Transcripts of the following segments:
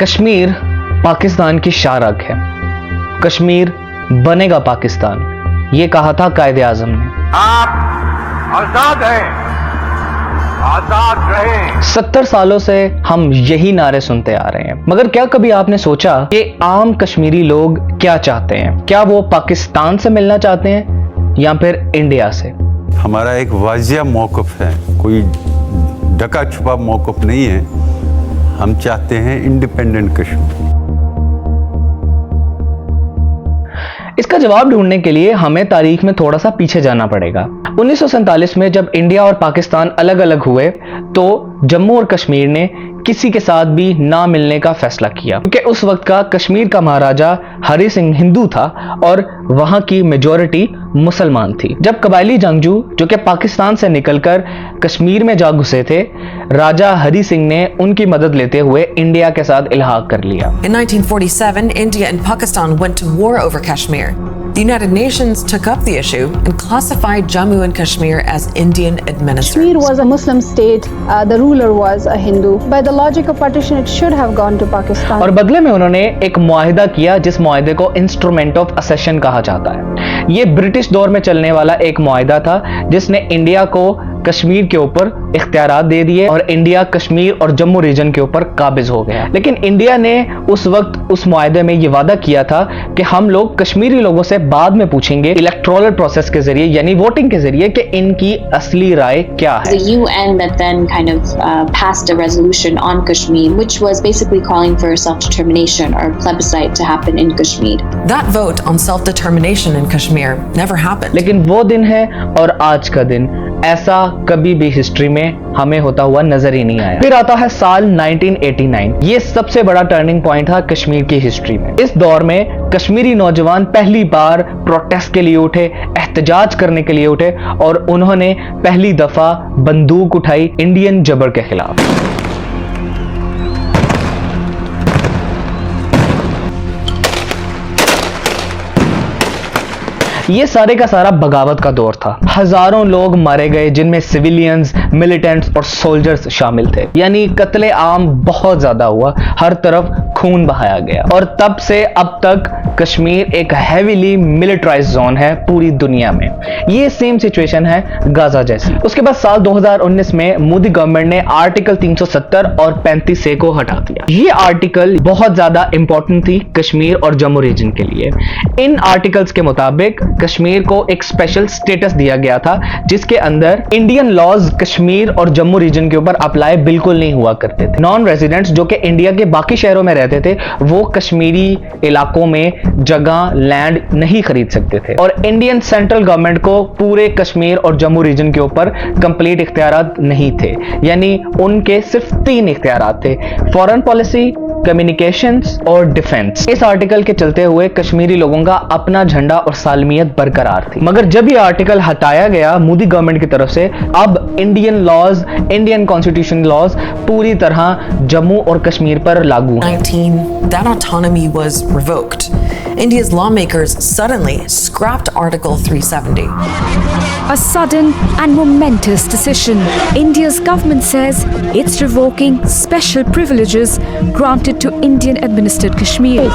कश्मीर पाकिस्तान की शाह-रग है। कश्मीर बनेगा पाकिस्तान, ये कहा था कायदे आजम ने। आप आजाद हैं, आजाद रहें। 70 सालों से हम यही नारे सुनते आ रहे हैं, मगर क्या कभी आपने सोचा कि आम कश्मीरी लोग क्या चाहते हैं? क्या वो पाकिस्तान से मिलना चाहते हैं या फिर इंडिया से? हमारा एक वाजिया मौक़िफ़ है, कोई ढका छुपा मौक़िफ़ नहीं है। हम चाहते हैं इंडिपेंडेंट कश्मीर। इसका जवाब ढूंढने के लिए हमें तारीख में थोड़ा सा पीछे जाना पड़ेगा। 1947 में जब इंडिया और पाकिस्तान अलग अलग हुए तो जम्मू और कश्मीर ने किसी के साथ भी ना मिलने का फैसला किया, क्योंकि उस वक्त का कश्मीर का महाराजा हरि सिंह हिंदू था और वहां की मेजॉरिटी मुसलमान थी। जब कबायली जंगजू जो कि पाकिस्तान से निकलकर कश्मीर में जा घुसे थे, राजा हरि सिंह ने उनकी मदद लेते हुए इंडिया के साथ इल्हाक कर लिया। In 1947, India and Pakistan went to war over Kashmir. The United Nations took up the issue and classified Jammu and Kashmir as Indian administered. Kashmir was a Muslim state. The ruler was a Hindu. By the logic of partition, it should have gone to Pakistan. और बदले में उन्होंने एक मुआहिदा किया जिस मुआहिदे को instrument of असेशन कहा जाता है। ये ब्रिटिश दौर में चलने वाला एक मुआहिदा था जिसने इंडिया को कश्मीर के ऊपर इख्तियारात दे दिए और इंडिया कश्मीर और जम्मू रीजन के ऊपर काबिज हो गया। लेकिन इंडिया ने उस वक्त उस मुआहिदे में ये वादा किया था कि हम लोग कश्मीरी लोगों से बाद में पूछेंगे इलेक्टोरल प्रोसेस के जरिए, यानी वोटिंग के जरिए, कि इनकी असली राय क्या है। The UN that then kind of passed a resolution on Kashmir, which was basically calling for self-determination or plebiscite to happen in Kashmir. That vote on self-determination in Kashmir never happened. लेकिन वो दिन है और आज का दिन, ऐसा कभी भी हिस्ट्री में हमें होता हुआ नजर ही नहीं आया। फिर आता है साल 1989। ये सबसे बड़ा टर्निंग पॉइंट था कश्मीर की हिस्ट्री में। इस दौर में कश्मीरी नौजवान पहली बार प्रोटेस्ट के लिए उठे, एहतजाज करने के लिए उठे और उन्होंने पहली दफा बंदूक उठाई इंडियन जबर के खिलाफ। ये सारे का सारा बगावत का दौर था। हजारों लोग मारे गए जिनमें सिविलियंस, मिलिटेंट्स और सोल्जर्स शामिल थे, यानी कत्ले आम बहुत ज्यादा हुआ, हर तरफ खून बहाया गया। और तब से अब तक कश्मीर एक हेवीली मिलिटराइज्ड जोन है पूरी दुनिया में। ये सेम सिचुएशन है गाजा जैसी। उसके बाद साल 2019 में मोदी गवर्नमेंट ने आर्टिकल 370 और 35A को हटा दिया। ये आर्टिकल बहुत ज्यादा इंपॉर्टेंट थी कश्मीर और जम्मू रीजन के लिए। इन आर्टिकल्स के मुताबिक कश्मीर को एक स्पेशल स्टेटस दिया गया था जिसके अंदर इंडियन लॉज कश्मीर और जम्मू रीजन के ऊपर अप्लाई बिल्कुल नहीं हुआ करते थे। नॉन रेजिडेंट्स जो कि इंडिया के बाकी शहरों में रहते थे वो कश्मीरी इलाकों में जगह, लैंड नहीं खरीद सकते थे और इंडियन सेंट्रल गवर्नमेंट को पूरे कश्मीर और जम्मू रीजन के ऊपर कंप्लीट इख्तियारात नहीं थे, यानी उनके सिर्फ 3 इख्तियारात थे: फॉरेन पॉलिसी, कम्युनिकेशंस और डिफेंस। इस आर्टिकल के चलते हुए कश्मीरी लोगों का अपना झंडा और सालमियत बरकरार थी। मगर जब ये आर्टिकल हटाया गया मोदी गवर्नमेंट की तरफ से, अब Indian laws, Indian constitution laws पूरी तरह जम्मू और कश्मीर पर लागू हैं। 19, that autonomy was revoked. India's lawmakers suddenly scrapped Article 370. A sudden and momentous decision. India's government says it's revoking special privileges granted to Indian-administered Kashmir.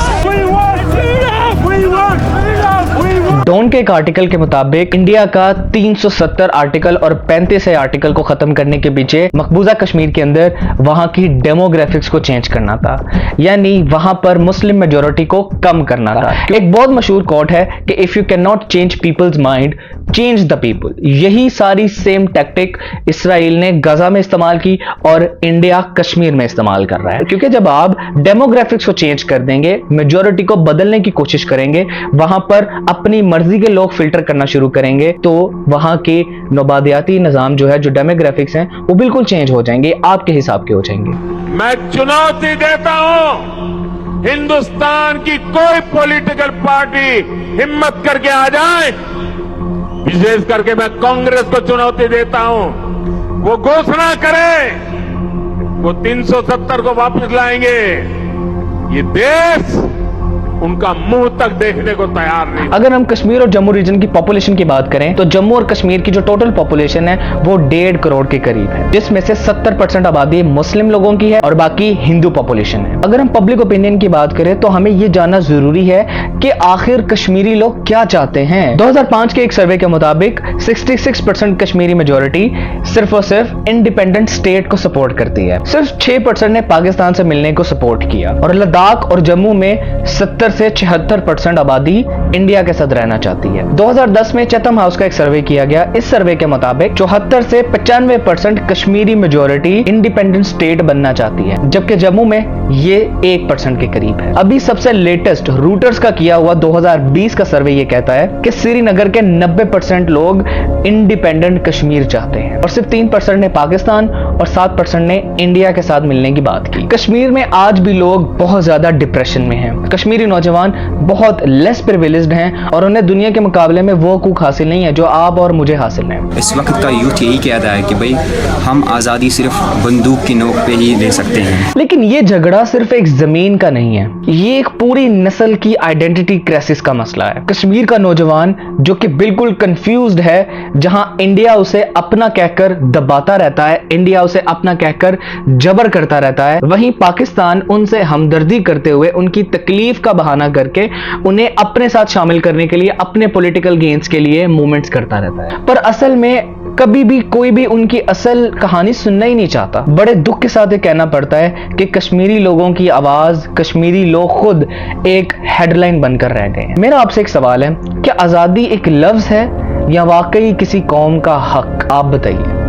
Dawn के एक आर्टिकल के मुताबिक इंडिया का 370 आर्टिकल और 35A आर्टिकल को खत्म करने के पीछे मकबूजा कश्मीर के अंदर वहां की डेमोग्राफिक्स को चेंज करना था, यानी वहां पर मुस्लिम मेजोरिटी को कम करना था। एक बहुत मशहूर कोट है कि if you can not change people's mind, change the people. यही सारी सेम टैक्टिक इसराइल ने गजा में इस्तेमाल की और इंडिया कश्मीर में इस्तेमाल कर रहा है, क्योंकि जब आप डेमोग्राफिक्स को चेंज कर देंगे, मेजोरिटी को बदलने की कोशिश करेंगे, वहां पर अपनी मर्जी के लोग फिल्टर करना शुरू करेंगे, तो वहां के नौबादियाती निजाम जो है, जो डेमोग्राफिक्स हैं, वो बिल्कुल चेंज हो जाएंगे, आपके हिसाब के हो जाएंगे। मैं चुनौती देता हूं, हिंदुस्तान की कोई पॉलिटिकल पार्टी हिम्मत करके आ जाए, विशेष करके मैं कांग्रेस को चुनौती देता हूं, वो घोषणा करे वो 370 को वापस लाएंगे। ये देश उनका मुंह तक देखने को तैयार नहीं। अगर हम कश्मीर और जम्मू रीजन की पॉपुलेशन की बात करें तो जम्मू और कश्मीर की जो टोटल पॉपुलेशन है वो 1.5 करोड़ के करीब है, जिसमें से 70% आबादी मुस्लिम लोगों की है और बाकी हिंदू पॉपुलेशन है। अगर हम पब्लिक ओपिनियन की बात करें तो हमें यह जानना जरूरी है कि आखिर कश्मीरी लोग क्या चाहते हैं। 2005 के एक सर्वे के मुताबिक 66% कश्मीरी मेजोरिटी सिर्फ और सिर्फ इंडिपेंडेंट स्टेट को सपोर्ट करती है, सिर्फ 6% ने पाकिस्तान से मिलने को सपोर्ट किया और लद्दाख और जम्मू में 70 से 76% आबादी इंडिया के साथ रहना चाहती है। 2010 में चैथम हाउस का एक सर्वे किया गया। इस सर्वे के मुताबिक 74 से 95% कश्मीरी मेजोरिटी इंडिपेंडेंट स्टेट बनना चाहती है, जबकि जम्मू में ये 1% के करीब है। अभी सबसे लेटेस्ट रूटर्स का किया हुआ 2020 का सर्वे ये कहता है कि श्रीनगर के 90% लोग इंडिपेंडेंट कश्मीर चाहते हैं और सिर्फ 3% ने पाकिस्तान और 7% ने इंडिया के साथ मिलने की बात की। कश्मीर में आज भी लोग बहुत ज्यादा डिप्रेशन में हैं। कश्मीरी नौजवान बहुत लेस प्रिविलेज्ड हैं और उन्हें दुनिया के मुकाबले में वो हकूक हासिल नहीं है जो आप और मुझे हासिल है। इस वक्त का यूथ यही कहता है कि भाई हम आज़ादी सिर्फ बंदूक की नोक पे ही ले सकते हैं। लेकिन ये झगड़ा सिर्फ एक जमीन का नहीं है, ये एक पूरी नस्ल की आइडेंटिटी क्राइसिस का मसला है। कश्मीर का नौजवान जो कि बिल्कुल कंफ्यूज्ड है, जहां इंडिया उसे अपना कहकर दबाता रहता है, इंडिया उसे अपना कहकर जबर करता रहता है, वहीं पाकिस्तान उनसे हमदर्दी करते हुए उनकी तकलीफ का बहाना करके उन्हें अपने साथ शामिल करने के लिए अपने पॉलिटिकल गेन्स के लिए मूवमेंट्स करता रहता है। पर असल में कभी भी कोई भी उनकी असल कहानी सुनना ही नहीं चाहता। बड़े दुख के साथ ये कहना पड़ता है कि कश्मीरी लोगों की आवाज, कश्मीरी लोग खुद एक हेडलाइन बनकर रह गए हैं। मेरा आपसे एक सवाल है, क्या आजादी एक लफ्ज है या वाकई किसी कौम का हक? आप बताइए।